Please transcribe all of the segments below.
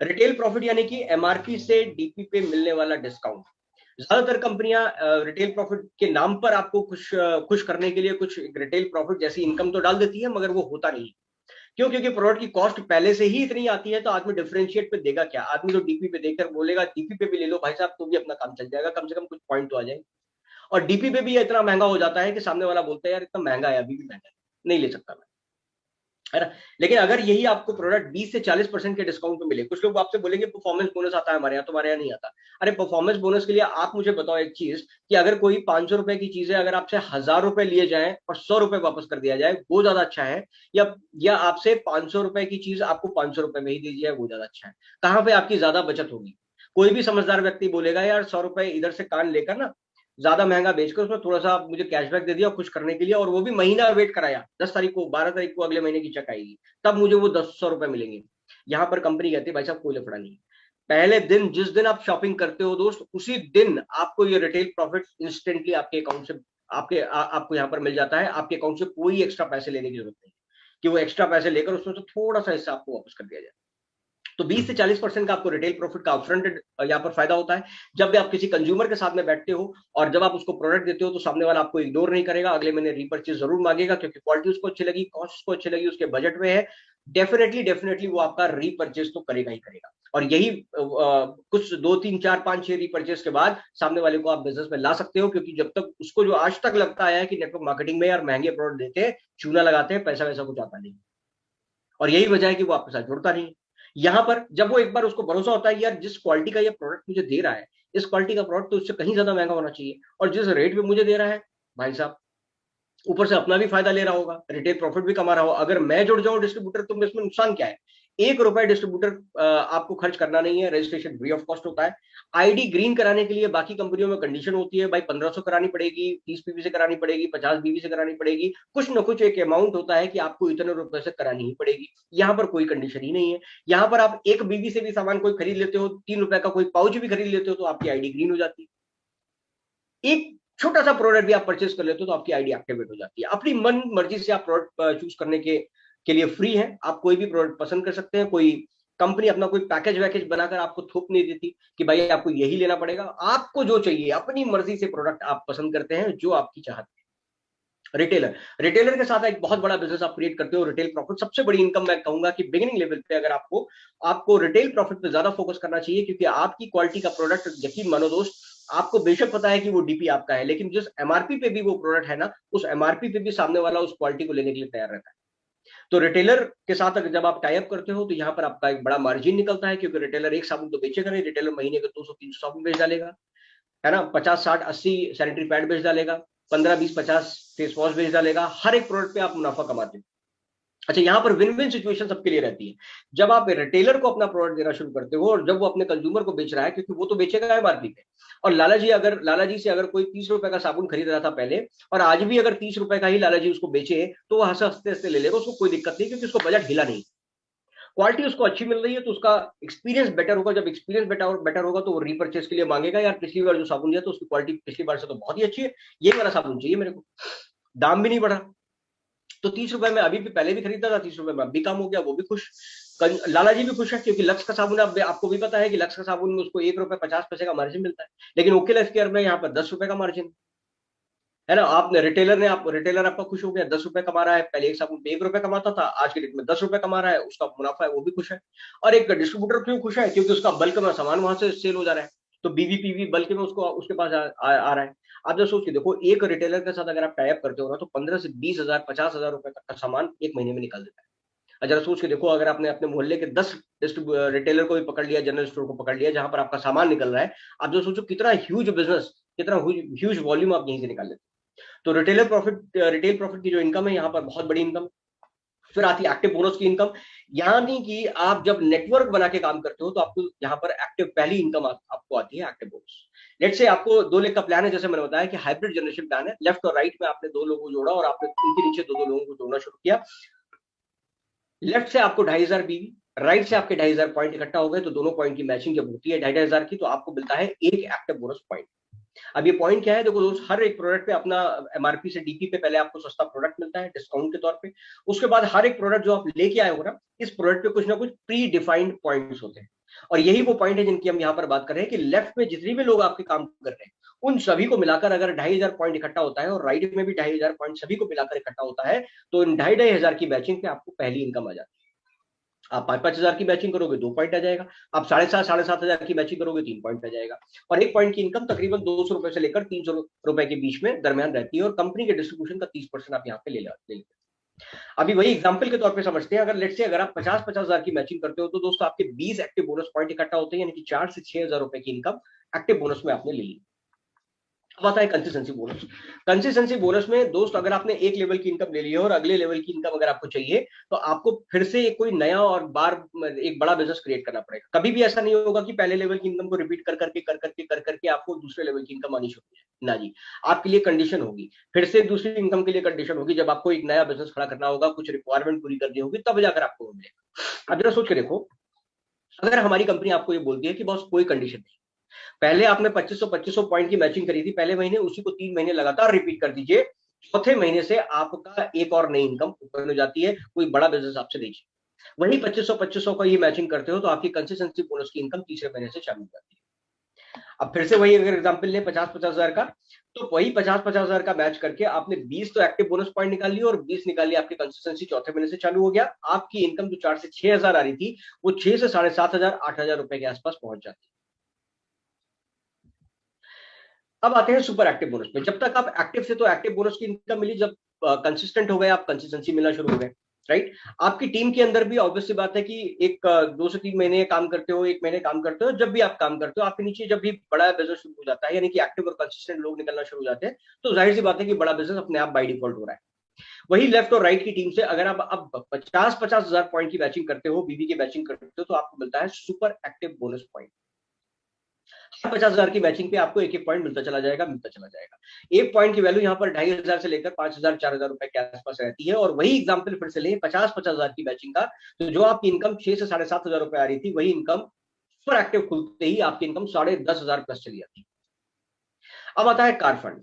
Retail profit यानी कि MRP से डीपी पे मिलने वाला डिस्काउंट। ज्यादातर कंपनियां रिटेल प्रॉफिट के नाम पर आपको कुछ खुश करने के लिए कुछ रिटेल प्रॉफिट जैसी इनकम तो डाल देती है, मगर वो होता नहीं। क्यों? क्योंकि प्रोडक्ट की कॉस्ट पहले से ही इतनी आती है, तो आदमी डिफरेंशिएट पे देगा क्या? आदमी तो डीपी पे देखकर बोलेगा डीपी पे भी ले लो भाई साहब, तो भी अपना काम चल जाएगा, कम से कम कुछ पॉइंट तो आ जाए। और डीपी पे भी ये इतना महंगा हो जाता है कि सामने वाला बोलता है यार इतना महंगा है, अभी भी महंगा है, नहीं ले सकता मैं, है ना। लेकिन अगर यही आपको प्रोडक्ट 20 से 40% के डिस्काउंट पे मिले, कुछ लोग आपसे बोलेंगे परफॉर्मेंस बोनस आता है हमारे यहाँ, तुम्हारे यहाँ नहीं आता। अरे परफॉर्मेंस बोनस के लिए आप मुझे बताओ एक चीज, कि अगर कोई 500 रुपए की चीज है, अगर आपसे 1000 रुपए लिए जाए और 100 रुपए वापस कर दिया जाए, वो ज्यादा अच्छा है? या आपसे 500 रुपए की चीज आपको 500 रुपए में ही दी जाए, वो ज्यादा अच्छा है? कहाँ पे आपकी ज्यादा बचत होगी? कोई भी समझदार व्यक्ति बोलेगा यार 100 रुपए इधर से कान लेकर ना, ज्यादा महंगा बेचकर उसमें थोड़ा सा मुझे कैशबैक दे दिया कुछ करने के लिए, और वो भी महीना वेट कराया, 10 तारीख को 12 तारीख को अगले महीने की चेक आएगी, तब मुझे वो 100 रुपए मिलेंगे। यहां पर कंपनी कहती है भाई साहब कोई लफड़ा नहीं, पहले दिन जिस दिन आप शॉपिंग करते हो दोस्त, उसी दिन आपको ये रिटेल प्रॉफिट इंस्टेंटली आपके अकाउंट से आपको यहाँ पर मिल जाता है। आपके अकाउंट से कोई एक्स्ट्रा पैसे लेने की जरूरत नहीं कि वो एक्स्ट्रा पैसे लेकर उसमें से थोड़ा सा हिस्सा आपको वापस कर दिया जाए। तो 20 से 40% का आपको रिटेल प्रॉफिट का अपफ्रंट यहाँ पर फायदा होता है। जब भी आप किसी कंज्यूमर के साथ में बैठते हो और जब आप उसको प्रोडक्ट देते हो, तो सामने वाला आपको इग्नोर नहीं करेगा, अगले महीने रीपर्चेज जरूर मांगेगा, क्योंकि क्वालिटी उसको अच्छी लगी, कॉस्ट उसको अच्छी लगी, उसके बजट में है। डेफिनेटली डेफिनेटली वो आपका रीपर्चेज तो करेगा ही करेगा। और यही कुछ 2 3 4 5 6 रीपर्चेज के बाद सामने वाले को आप बिजनेस में ला सकते हो, क्योंकि जब तक उसको जो आज तक लगता है कि नेटवर्क मार्केटिंग में यार महंगे प्रोडक्ट देते हैं, चूना लगाते हैं, पैसा वैसा कुछ आता नहीं, और यही वजह है कि वो आपके साथ जुड़ता नहीं। यहां पर जब वो एक बार उसको भरोसा होता है कि यार जिस क्वालिटी का ये प्रोडक्ट मुझे दे रहा है, इस क्वालिटी का प्रोडक्ट तो उससे कहीं ज्यादा महंगा होना चाहिए, और जिस रेट पे मुझे दे रहा है भाई साहब, ऊपर से अपना भी फायदा ले रहा होगा, रिटेल प्रॉफिट भी कमा रहा होगा। अगर मैं जुड़ जाऊं डिस्ट्रीब्यूटर, तो इसमें नुकसान क्या है? 1 रुपए डिस्ट्रीब्यूटर आपको खर्च करना नहीं है, रजिस्ट्रेशन फ्री ऑफ कॉस्ट होता है। आईडी ग्रीन कराने के लिए बाकी कंपनियों में कंडीशन होती है भाई, 1500 करानी पड़ेगी, 30 पीवी से करानी पड़ेगी, 50 बीवी से करानी पड़ेगी, कुछ ना कुछ एक अमाउंट होता है कि आपको इतने रुपए से करानी ही पड़ेगी। यहाँ पर कोई कंडीशन ही नहीं है। यहाँ पर आप 1 बीवी से भी सामान कोई खरीद लेते हो, 3 रुपए का कोई पाउच भी खरीद लेते हो, तो आपकी आईडी ग्रीन हो जाती है। एक छोटा सा प्रोडक्ट भी आप परचेज कर लेते हो तो आपकी आईडी एक्टिवेट हो जाती है। अपनी मन मर्जी से आप प्रोडक्ट चूज करने के लिए फ्री है, आप कोई भी प्रोडक्ट पसंद कर सकते हैं। कोई कंपनी अपना कोई पैकेज वैकेज बनाकर आपको थोप नहीं देती कि भाई आपको यही लेना पड़ेगा। आपको जो चाहिए अपनी मर्जी से प्रोडक्ट आप पसंद करते हैं, जो आपकी चाहत है। रिटेलर रिटेलर के साथ एक बहुत बड़ा बिजनेस आप क्रिएट करते हो। रिटेल प्रॉफिट सबसे बड़ी इनकम, मैं कहूंगा कि बिगिनिंग लेवल पे अगर आपको आपको रिटेल प्रॉफिट पे ज्यादा फोकस करना चाहिए, क्योंकि आपकी क्वालिटी का प्रोडक्ट, यकीन मानो दोस्त, आपको बेशक पता है कि वो डीपी आपका है, लेकिन जिस एमआरपी पे भी वो प्रोडक्ट है ना, उस एमआरपी पे भी सामने वाला उस क्वालिटी को लेने के लिए तैयार रहता है। तो रिटेलर के साथ अगर जब आप टाइप करते हो, तो यहाँ पर आपका एक बड़ा मार्जिन निकलता है, क्योंकि रिटेलर एक साबुन तो बेचेगा नहीं, रिटेलर महीने के 200 300 साबुन बेच डालेगा, है ना, 50 60 80 सैनिटरी पैड बेच डालेगा, 15 20 50 फेस वॉश बेच डालेगा, हर एक प्रोडक्ट पे आप मुनाफा कमाते हो। अच्छा, यहाँ पर विन विन सिचुएशन सबके लिए रहती है। जब आप रिटेलर को अपना प्रोडक्ट देना शुरू करते हो, और जब वो अपने कंज्यूमर को बेच रहा है, क्योंकि वो तो बेचेगा एमआरपी पे। और लाला जी से अगर कोई 30 रुपए का साबुन खरीद रहा था पहले, और आज भी अगर 30 रुपए का ही लाला जी उसको बेचे, तो वो हंसते हंसते ले लेगा, उसको कोई दिक्कत नहीं, क्योंकि उसको बजट हिला नहीं, क्वालिटी उसको अच्छी मिल रही है, तो उसका एक्सपीरियंस बेटर होगा। जब एक्सपीरियंस बेटर होगा, तो वो रीपर्चेज के लिए मांगेगा, यार पिछली बार जो साबुन दिया तो उसकी क्वालिटी पिछली बार से तो बहुत ही अच्छी है, ये वाला साबुन चाहिए मेरे को, दाम भी नहीं बढ़ा। तो 30 रुपए में अभी भी पहले भी खरीदता था, 30 रुपए में अब भी कम हो गया, वो भी खुश। लाला जी भी खुश है, क्योंकि लक्स का साबुन, आपको भी पता है कि लक्स का साबुन में उसको 1 रुपए 50 पैसे का मार्जिन मिलता है, लेकिन ओके लाइफ केयर में यहाँ पर 10 रुपए का मार्जिन है ना। रिटेलर आपका खुश हो गया, 10 रुपए कमा रहा है, पहले एक साबुन पे 1 रुपए कमाता था, आज के डेट में 10 रुपए कमा रहा है, उसका मुनाफा है, वो भी खुश है। और एक डिस्ट्रीब्यूटर क्यों खुश है? क्योंकि उसका बल्क में सामान वहां से सेल हो जा रहा है, तो बीवीपीवी बल्क में उसको उसके पास आ रहा है। आप जब सोच के देखो, एक रिटेलर के साथ अगर आप टाइप करते हो ना, तो 15 से 20 हजार 50 हजार रुपए तक का सामान एक महीने में निकाल देता है। जरा सोच के देखो, अगर आपने अपने मोहल्ले के 10 रिटेलर को भी पकड़ लिया, जनरल स्टोर को पकड़ लिया, जहां पर आपका सामान निकल रहा है, आप जो सोचो कितना ह्यूज बिजनेस, कितना ह्यूज वॉल्यूम आप यहीं से निकाल लेते। तो रिटेल प्रॉफिट की जो इनकम है, यहाँ पर बहुत बड़ी इनकम। फिर आती है एक्टिव बोनस की इनकम। यानी कि आप जब नेटवर्क बना के काम करते हो, तो आपको यहाँ पर एक्टिव पहली इनकम आपको आती है एक्टिव बोनस। लेट से आपको 2 लाख का प्लान है, जैसे मैंने बताया कि हाइब्रिड जनरेशन प्लान है, लेफ्ट और राइट में आपने 2 लोगों को जोड़ा, और आपने उनके नीचे दो लोगों को जोड़ना शुरू किया। लेफ्ट से आपको 2500 बीवी, राइट से आपके 2500 पॉइंट इकट्ठा हो गए, तो दोनों पॉइंट की मैचिंग जब होती है 2500 की, तो आपको मिलता है एक एक्टिव बोनस पॉइंट। अब ये पॉइंट क्या है, देखो दोस्त, हर एक प्रोडक्ट पे अपना एमआरपी से डीपी पे पहले आपको सस्ता प्रोडक्ट मिलता है डिस्काउंट के तौर पे। उसके बाद हर एक प्रोडक्ट जो आप लेके आए हो ना, इस प्रोडक्ट पे कुछ ना कुछ प्री डिफाइंड पॉइंट्स होते हैं, और यही वो पॉइंट है जिनकी हम यहाँ पर बात कर रहे हैं कि लेफ्ट में जितने भी लोग आपके काम कर रहे हैं उन सभी को मिलाकर अगर 2,500 पॉइंट इकट्ठा होता है और राइट में भी 2,500 पॉइंट सभी को मिलाकर इकट्ठा होता है, तो इन 2,500 की बैचिंग पे आपको पहली इनकम आ जाती है। आप 5,000 की मैचिंग करोगे 2 पॉइंट आ जाएगा, आप 7,500 की मैचिंग करोगे 3 पॉइंट आ जाएगा, और 1 पॉइंट की इनकम तकरीबन 200 रुपए से लेकर 300 रुपए के बीच में दरमियान रहती है, और कंपनी के डिस्ट्रीब्यूशन का 30% आप यहाँ पे ले लेते हैं। अभी वही एग्जांपल के तौर पे समझते हैं, अगर लेट्स से अगर आप 50,000 की मैचिंग करते हो तो दोस्तों आपके 20 एक्टिव बोनस पॉइंट इकट्ठा होते हैं, यानी कि 4 से 6,000 रुपए की इनकम एक्टिव बोनस में आपने ले ली। अब आता है कंसिस्टेंसी बोनस। कंसिस्टेंसी बोनस में दोस्त अगर आपने एक लेवल की इनकम ले ली है और अगले लेवल की इनकम अगर आपको चाहिए, तो आपको फिर से कोई नया और बार एक बड़ा बिजनेस क्रिएट करना पड़ेगा। कभी भी ऐसा नहीं होगा कि पहले लेवल की इनकम को रिपीट कर करके आपको दूसरे लेवल की इनकम आनी शुरू हो जाए, ना जी। आपके लिए कंडीशन होगी, फिर से दूसरी इनकम के लिए कंडीशन होगी, जब आपको एक नया बिजनेस खड़ा करना होगा, कुछ रिक्वायरमेंट पूरी करनी होगी, तब जाकर आपको मिलेगा। अब जरा सोच के देखो, अगर हमारी कंपनी आपको ये बोलती है कि बॉस कोई कंडीशन नहीं, पहले आपने 2500 पॉइंट की मैचिंग करी थी पहले महीने, उसी को 3 महीने लगातार रिपीट कर दीजिए, चौथे महीने से आपका एक और नई इनकम ओपन हो जाती है, कोई बड़ा बिजनेस आपसे दीजिए, वही 2500 का ये मैचिंग करते हो तो आपकी कंसिस्टेंसी बोनस की इनकम तीसरे महीने से चालू हो जाती है। अब फिर से वही अगर एग्जांपल ले 50,000 का, तो वही 50,000 का मैच करके आपने 20 तो एक्टिव बोनस पॉइंट निकाल लिया और 20 निकाल लिया, आपकी कंसिस्टेंसी चौथे महीने से चालू हो गया, आपकी इनकम जो 4 से 6,000 आ रही थी वो 6 से 7,500 8,000 रुपए के आसपास पहुंच जाती है। अब आते हैं सुपर एक्टिव बोनस में। जब तक आप एक्टिव से तो एक्टिव बोनस की इनकम मिली, जब कंसिस्टेंट हो गए आप, कंसिस्टेंसी मिलना शुरू हो गए, राइट। आपकी टीम के अंदर भी ऑब्वियस सी बात है कि एक 2 से 3 महीने काम करते हो, 1 महीने काम करते हो, जब भी आप काम करते हो आपके नीचे जब भी बड़ा बिजनेस शुरू हो जाता है, यानी कि एक्टिव और कंसिस्टेंट लोग निकलना शुरू हो जाते हैं, तो जाहिर सी बात है कि बड़ा बिजनेस अपने आप बाय डिफॉल्ट हो रहा है। वही लेफ्ट और राइट की टीम से अगर आप अब 50,000 पॉइंट की बैचिंग करते हो, बीबी की बैचिंग करते हो, तो आपको मिलता है सुपर एक्टिव बोनस पॉइंट। 50,000 की मैचिंग पे आपको एक एक पॉइंट मिलता चला जाएगा, मिलता चला जाएगा। एक पॉइंट की वैल्यू यहाँ पर 2,500 से लेकर 5,000 4,000 रुपए के आसपास रहती है। और वही एग्जांपल फिर से लें 50,000 की मैचिंग का, तो जो आपकी इनकम 6 से 7,500 रुपए आ रही थी, वही इनकम सुपर एक्टिव खुलते ही आपकी इनकम 10,500 प्लस चली जाती है। अब आता है कार फंड।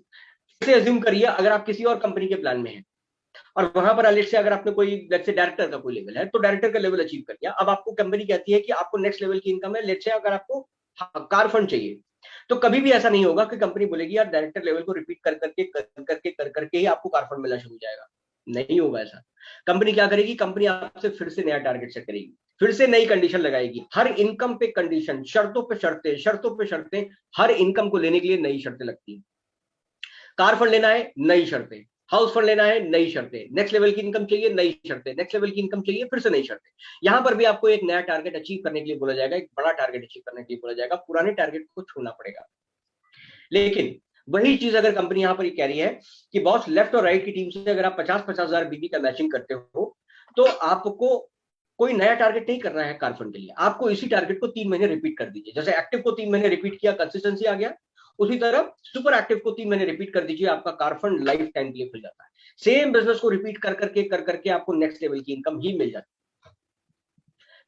इसे अज्यूम करिए अगर आप किसी और कंपनी के प्लान में हैं और वहां पर लेट्स से अगर आपने कोई लेट्स से डायरेक्टर का कोई लेवल है, तो डायरेक्टर का लेवल अचीव कर लिया, अब आपको कंपनी कहती है कि आपको नेक्स्ट लेवल की इनकम है, लेट्स से अगर आपको कार फंड चाहिए, तो कभी भी ऐसा नहीं होगा कि कंपनी बोलेगी यार डायरेक्टर लेवल को रिपीट कर करके ही आपको कार फंड मिलना शुरू हो जाएगा। नहीं होगा ऐसा। कंपनी क्या करेगी, कंपनी आपसे फिर से नया टारगेट सेट करेगी, फिर से नई कंडीशन लगाएगी, हर इनकम पे कंडीशन, शर्तों पे शर्तें, शर्तों पे शर्तें, हर इनकम को लेने के लिए नई शर्तें लगती हैं। कार फंड लेना है, नई शर्तें, हाउस फंड लेना है, नई शर्तें, नेक्स्ट लेवल की इनकम चाहिए, नई शर्तें, नेक्स्ट लेवल की इनकम चाहिए, फिर से नई शर्तें। यहां पर भी आपको एक नया टारगेट अचीव करने के लिए बोला जाएगा, एक बड़ा टारगेट अचीव करने के लिए बोला जाएगा, पुराने टारगेट को छोड़ना पड़ेगा। लेकिन वही चीज अगर कंपनी यहां पर ये कह रही है कि बॉस लेफ्ट और राइट की टीम से अगर आप 50,000 बीबी का मैचिंग करते हो, तो आपको कोई नया टारगेट नहीं करना है कार फंड के लिए, आपको इसी टारगेट को 3 महीने रिपीट कर दीजिए। जैसे एक्टिव को 3 महीने रिपीट किया, कंसिस्टेंसी आ गया, उसी तरह सुपर एक्टिव को 3 महीने रिपीट कर दीजिए, आपका कार फंड लाइफ टाइम के लिए खुल जाता है। सेम बिजनेस को रिपीट कर करके आपको नेक्स्ट लेवल की इनकम ही मिल जाती है।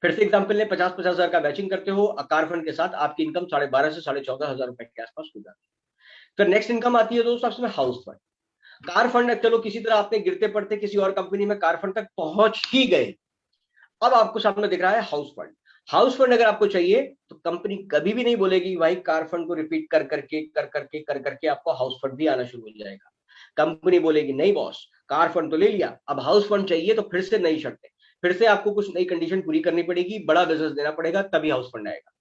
फिर से एग्जांपल ले, 50,000 का मैचिंग करते हो कार फंड के साथ, आपकी इनकम 12,500 से 14,500 रुपए के आसपास हो जाती है। फिर नेक्स्ट इनकम आती है दोस्तों सबसे हाउस फंड। कार फंड चलो किसी तरह आपने गिरते पड़ते किसी और कंपनी में कार फंड तक पहुंच ही गए, अब आपको सामने दिख रहा है हाउस फंड। हाउस फंड अगर आपको चाहिए तो कंपनी कभी भी नहीं बोलेगी भाई कार फंड को रिपीट कर करके आपको हाउस फंड भी आना शुरू हो जाएगा। कंपनी बोलेगी नहीं बॉस, कार फंड तो ले लिया, अब हाउस फंड चाहिए, तो फिर से नई शर्तें, फिर से आपको कुछ नई कंडीशन पूरी करनी पड़ेगी, बड़ा बिजनेस देना पड़ेगा, तभी हाउस फंड आएगा।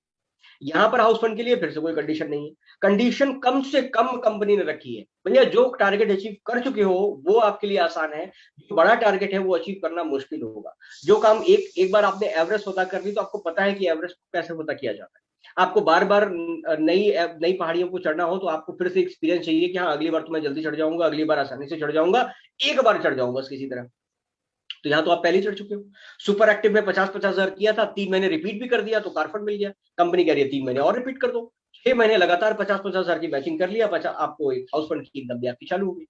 यहां पर हाउस फंड के लिए फिर से कोई कंडीशन नहीं है, कंडीशन कम से कम कंपनी ने रखी है, भैया जो टारगेट अचीव कर चुके हो वो आपके लिए आसान है, जो बड़ा टारगेट है वो अचीव करना मुश्किल होगा। जो काम एक एक बार आपने एवरेस्ट होता कर ली, तो आपको पता है कि एवरेस्ट कैसे होता किया जाता है। आपको बार बार नई नई पहाड़ियों को चढ़ना हो, तो आपको फिर से एक्सपीरियंस चाहिए कि हाँ अगली बार तो मैं जल्दी चढ़ जाऊंगा, अगली बार आसानी से चढ़ जाऊंगा, एक बार चढ़ जाऊंगा बस किसी तरह। तो यहाँ तो आप पहले ही चढ़ चुके हो। सुपर एक्टिव में 50,000 किया था, 3 महीने रिपीट भी कर दिया तो कार फंड मिल गया। कंपनी कह रही है 3 महीने और रिपीट कर दो, 6 महीने लगातार 50,000 की मैचिंग कर लिया, आपको एक हाउस फंड की इनकम भी आपकी चालू हो गई।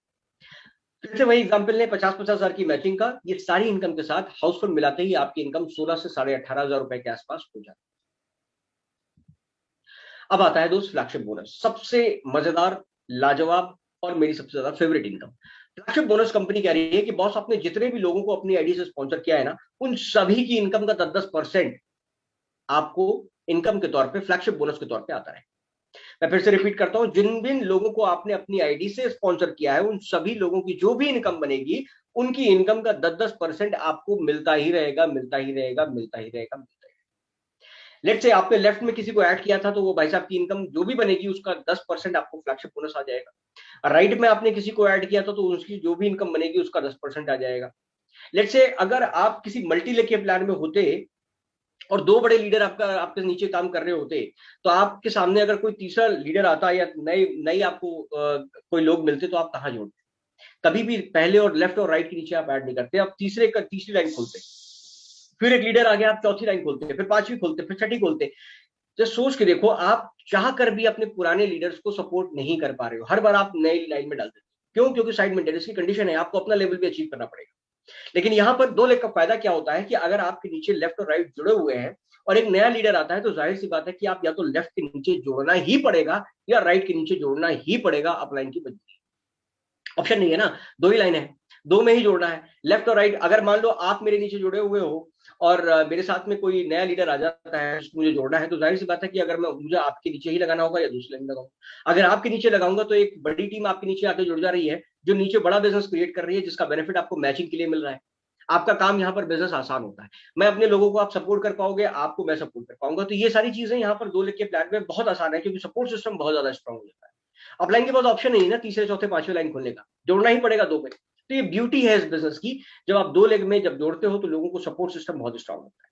फिर से वही एग्जाम्पल ने 50,000 की मैचिंग का, ये सारी इनकम के साथ हाउस फंड मिलाते ही आपकी इनकम 16 से 18,500 रुपए के आसपास हो जाती है। अब आता है दोस्त फ्लैगशिप बोनस, सबसे मजेदार लाजवाब और मेरी सबसे ज्यादा favourite income. Flagship bonus company कह रही है कि बॉस, आपने जितने भी लोगों को अपनी आईडी से स्पॉन्सर किया है ना, उन सभी की इनकम का 10-10% आपको इनकम के तौर पे, फ्लैगशिप बोनस के तौर पे आता है। मैं फिर से रिपीट करता हूं, जिन जिन लोगों को आपने अपनी आईडी से स्पॉन्सर किया है, उन सभी लोगों की जो भी इनकम बनेगी, उनकी इनकम का 10-10% आपको मिलता ही रहेगा, मिलता ही रहेगा, मिलता ही रहेगा, मिलता ही रहेगा। लेट्स से आपने लेफ्ट में किसी को ऐड किया था, तो वो भाई साहब की इनकम जो भी बनेगी उसका 10% आपको फ्लैगशिप बोनस आ जाएगा। राइट में आपने किसी को ऐड किया था, तो उसकी जो भी इनकम बनेगी उसका 10% आ जाएगा। लेट्स से अगर आप किसी मल्टी लेग के प्लान में होते और दो बड़े लीडर आपका आपके नीचे काम कर रहे होते, तो आपके सामने अगर कोई तीसरा लीडर आता या नई नई आपको कोई लोग मिलते, तो आप कहाँ जोड़ते? कभी भी पहले और लेफ्ट और राइट के नीचे आप ऐड नहीं करते, आप तीसरी लाइन खोलते, फिर एक लीडर आ गया, आप चौथी लाइन खोलते, फिर पांचवी खोलते, फिर छठी खोलते। तो सोच के देखो, आप चाह कर भी अपने पुराने लीडर्स को सपोर्ट नहीं कर पा रहे हो, हर बार आप नई लाइन में डाल देते हो। क्यों? क्योंकि साइड मेंटेनेंस की कंडीशन है, आपको अपना लेवल भी अचीव करना पड़ेगा। लेकिन यहां पर दो लेग का फायदा क्या होता है कि अगर आपके नीचे लेफ्ट और राइट जुड़े हुए हैं और एक नया लीडर आता है, तो जाहिर सी बात है कि आप या तो लेफ्ट के नीचे जोड़ना ही पड़ेगा या राइट के नीचे जोड़ना ही पड़ेगा अपलाइन की बदली। ऑप्शन नहीं है ना, दो ही लाइन है, दो में ही जोड़ना है, लेफ्ट और राइट। अगर मान लो आप मेरे नीचे जुड़े हुए हो और मेरे साथ में कोई नया लीडर आ जाता है जिसको मुझे जोड़ना है, तो जाहिर सी बात है कि अगर मैं मुझे आपके नीचे ही लगाना होगा या दूसरे लाइन में लगाऊंगा। अगर आपके नीचे लगाऊंगा तो एक बड़ी टीम आपके नीचे आके जुड़ जा रही है, जो नीचे बड़ा बिजनेस क्रिएट कर रही है, जिसका बेनिफिट आपको मैचिंग के लिए मिल रहा है। आपका काम यहाँ पर बिजनेस आसान होता है। मैं अपने लोगों को आप सपोर्ट कर पाओगे, आपको मैं सपोर्ट कर पाऊंगा। तो ये सारी चीजें यहाँ पर दो लेग के प्लान में बहुत आसान है, क्योंकि सपोर्ट सिस्टम बहुत ज्यादा स्ट्रॉन्ग हो जाता है। अपलाइन के पास ऑप्शन नहीं है ना तीसरे चौथे पांचवें लाइन खोलने का, जोड़ना ही पड़ेगा दो पे। तो ये ब्यूटी है इस बिजनेस की, जब आप दो लेग में जब जोड़ते हो तो लोगों को सपोर्ट सिस्टम बहुत स्ट्रॉन्ग होता है।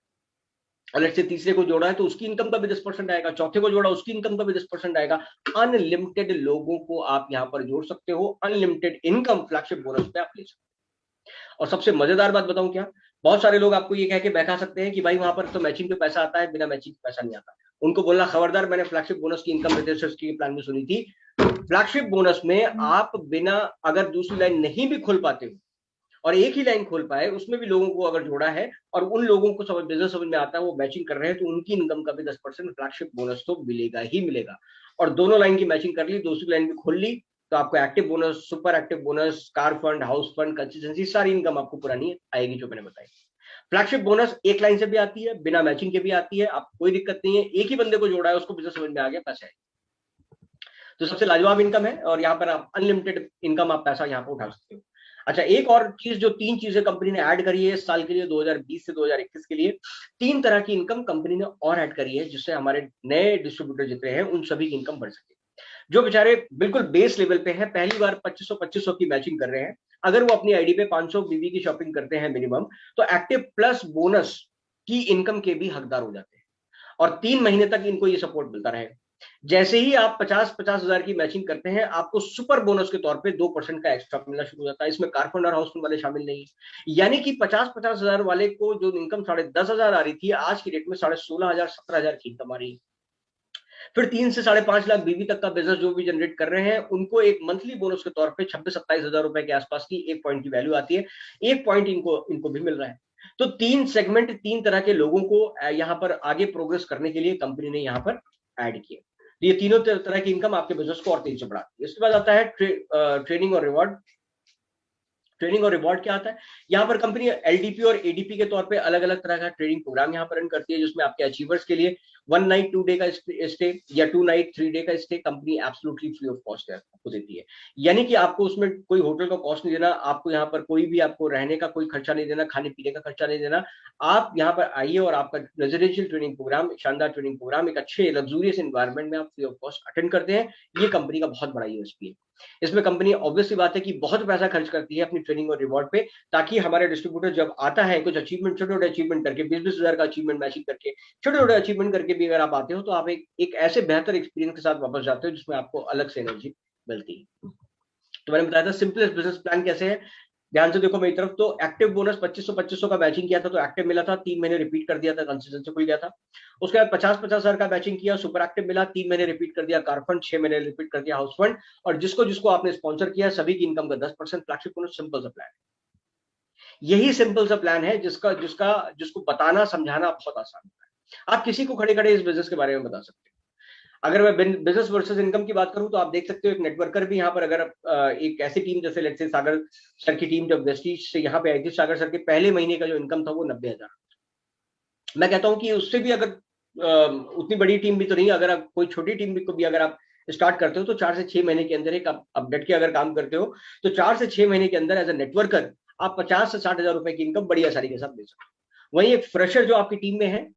और लेट्स से तीसरे को जोड़ा है तो उसकी इनकम का भी 10% आएगा, चौथे को जोड़ा उसकी इनकम का भी 10% आएगा। अनलिमिटेड लोगों को आप यहाँ पर जोड़ सकते हो, अनलिमिटेड इनकम फ्लैगशिप बोनस पे आप ले सकते हो। और सबसे मजेदार बात बताऊं क्या, बहुत सारे लोग आपको ये कह के बहका सकते हैं कि भाई वहां पर तो मैचिंग पे पैसा आता है, बिना मैचिंग पे पैसा नहीं आता। उनको बोलना खबरदार, मैंने फ्लैगशिप बोनस की इनकम रिसर्च के प्लान में सुनी थी। फ्लैगशिप बोनस में आप बिना, अगर दूसरी लाइन नहीं भी खोल पाते हो और एक ही लाइन खोल पाए, उसमें भी लोगों को अगर जोड़ा है और उन लोगों को समझ बिजनेस समझ में आता है, वो मैचिंग कर रहे हैं, तो उनकी इनकम का भी 10% फ्लैगशिप बोनस तो मिलेगा ही मिलेगा। और दोनों लाइन की मैचिंग कर ली, दूसरी लाइन भी खोल ली, तो आपको active bonus, super active bonus, car fund, house fund, consistency, सारी इनकम आपको पुरानी आएगी जो मैंने बताई। फ्लैगशिप बोनस एक लाइन से भी आती है, बिना मैचिंग के भी आती है, आप कोई दिक्कत नहीं है, एक ही बंदे को जोड़ा है, उसको बिजनेस समझ में आ गया, पैसे आए। तो सबसे लाजवाब इनकम है, और यहाँ पर आप अनलिमिटेड इनकम, आप पैसा यहाँ पर उठा सकते हो। अच्छा, एक और चीज, जो तीन चीजें कंपनी ने ऐड करी है इस साल के लिए, 2020 से 2021 के लिए, तीन तरह की इनकम कंपनी ने और ऐड करी है, जिससे हमारे नए डिस्ट्रीब्यूटर जितने हैं उन सभी की इनकम बढ़ सके। जो बेचारे बिल्कुल बेस लेवल पे हैं, पहली बार 2500 की मैचिंग कर रहे हैं, अगर वो अपनी आईडी पे 500 बीबी की शॉपिंग करते हैं मिनिमम, तो एक्टिव प्लस बोनस की इनकम के भी हकदार हो जाते हैं, और 3 महीने तक इनको ये सपोर्ट मिलता रहेगा। जैसे ही आप 50-50 हजार की मैचिंग करते हैं, आपको सुपर बोनस के तौर पे 2% का एक्स्ट्रा मिलना शुरू हो जाता है। इसमें कार फंड और हाउस फंड वाले शामिल नहीं है, यानी कि 50-50 हजार वाले को जो इनकम 10,500 आ रही थी, आज की डेट में 16,500 17,000 की इनकम आ रही है। फिर 3 से 5.5 लाख बीवी तक का बिजनेस जो भी जनरेट कर रहे हैं, उनको एक मंथली बोनस के तौर पे 26-27 हजार रुपए के आसपास की एक पॉइंट की वैल्यू आती है, एक पॉइंट इनको इनको भी मिल रहा है। तो तीन सेगमेंट, तीन तरह के लोगों को यहाँ पर आगे प्रोग्रेस करने के लिए कंपनी ने यहाँ पर ऐड किया। तो ये तीनों तरह की इनकम आपके बिजनेस को और तेजी से बढ़ाती है। इसके बाद आता है ट्रेनिंग और रिवॉर्ड। ट्रेनिंग और रिवॉर्ड क्या आता है, यहाँ पर कंपनी एलडीपी और एडीपी के तौर पे अलग अलग तरह का ट्रेनिंग प्रोग्राम यहाँ पर रन करती है, जिसमें आपके अचीवर्स के लिए 1 नाइट 2 डे का स्टे या 2 नाइट 3 डे का stay company absolutely free of cost आपको देती है। यानी कि आपको उसमें कोई होटल का कॉस्ट नहीं देना, आपको यहाँ पर कोई भी आपको रहने का कोई खर्चा नहीं देना, खाने पीने का खर्चा नहीं देना। आप यहाँ पर आइए और आपका रेजिडेंशियल ट्रेनिंग प्रोग्राम, शानदार ट्रेनिंग प्रोग्राम, एक अच्छे लग्जूरियस एनवायरमेंट में आप फ्री ऑफ कॉस्ट अटेंड करते हैं। ये कंपनी का बहुत बड़ा यूएसपी है। इसमें कंपनी ऑब्वियसली बात है कि बहुत पैसा खर्च करती है अपनी ट्रेनिंग और रिवॉर्ड पे, ताकि हमारे डिस्ट्रीब्यूटर जब आता है कुछ अचीवमेंट, छोटे छोटे अचीवमेंट करके, 20-20 हजार का अचीवमेंट मैचिंग करके, छोटे छोटे अचीवमेंट करके भी अगर आप आते हो, तो आप एक ऐसे बेहतर एक्सपीरियंस के साथ वापस जाते हो जिसमें आपको अलग से एनर्जी मिलती है। तो मैंने बताया था सिंपलेस्ट बिजनेस प्लान कैसे है, ध्यान से देखो मेरी तरफ। तो एक्टिव बोनस 2500 का मैचिंग किया था, तो एक्टिव मिला था, 3 महीने रिपीट कर दिया था, कंसिस्टेंसी खुल गया था। उसके बाद 50-50 हजार का मैचिंग किया, सुपर एक्टिव मिला, 3 महीने रिपीट कर दिया कार फंड, 6 महीने रिपीट कर दिया हाउस फंड, और जिसको जिसको आपने स्पॉन्सर किया सभी की इनकम का 10% फ्लैगशिप बोनस। सिंपल सा प्लान, यही सिंपल सा प्लान है जिसका जिसका जिसको बताना समझाना बहुत आसान होता है। आप किसी को खड़े खड़े इस बिजनेस के बारे में बता सकते हो। अगर मैं बिजनेस वर्सेस इनकम की बात करूं तो आप देख सकते हो एक नेटवर्कर भी यहाँ पर, अगर एक ऐसी टीम जैसे लेट्स से सागर सर की टीम जब वेस्टीज से यहाँ पे आई थी, सागर सर के पहले महीने का जो इनकम था वो 90,000। मैं कहता हूं कि उससे भी अगर उतनी बड़ी टीम भी तो नहीं, अगर आप कोई छोटी टीम भी को भी अगर आप स्टार्ट करते हो तो 4 से 6 महीने के अंदर एक आप डट के अगर काम करते हो तो 4 से 6 महीने के अंदर एज ए नेटवर्कर आप 50 से 60 हजार रुपए की इनकम बड़ी आसानी के साथ दे सकते हो। वहीं एक फ्रेशर जो आपकी टीम में है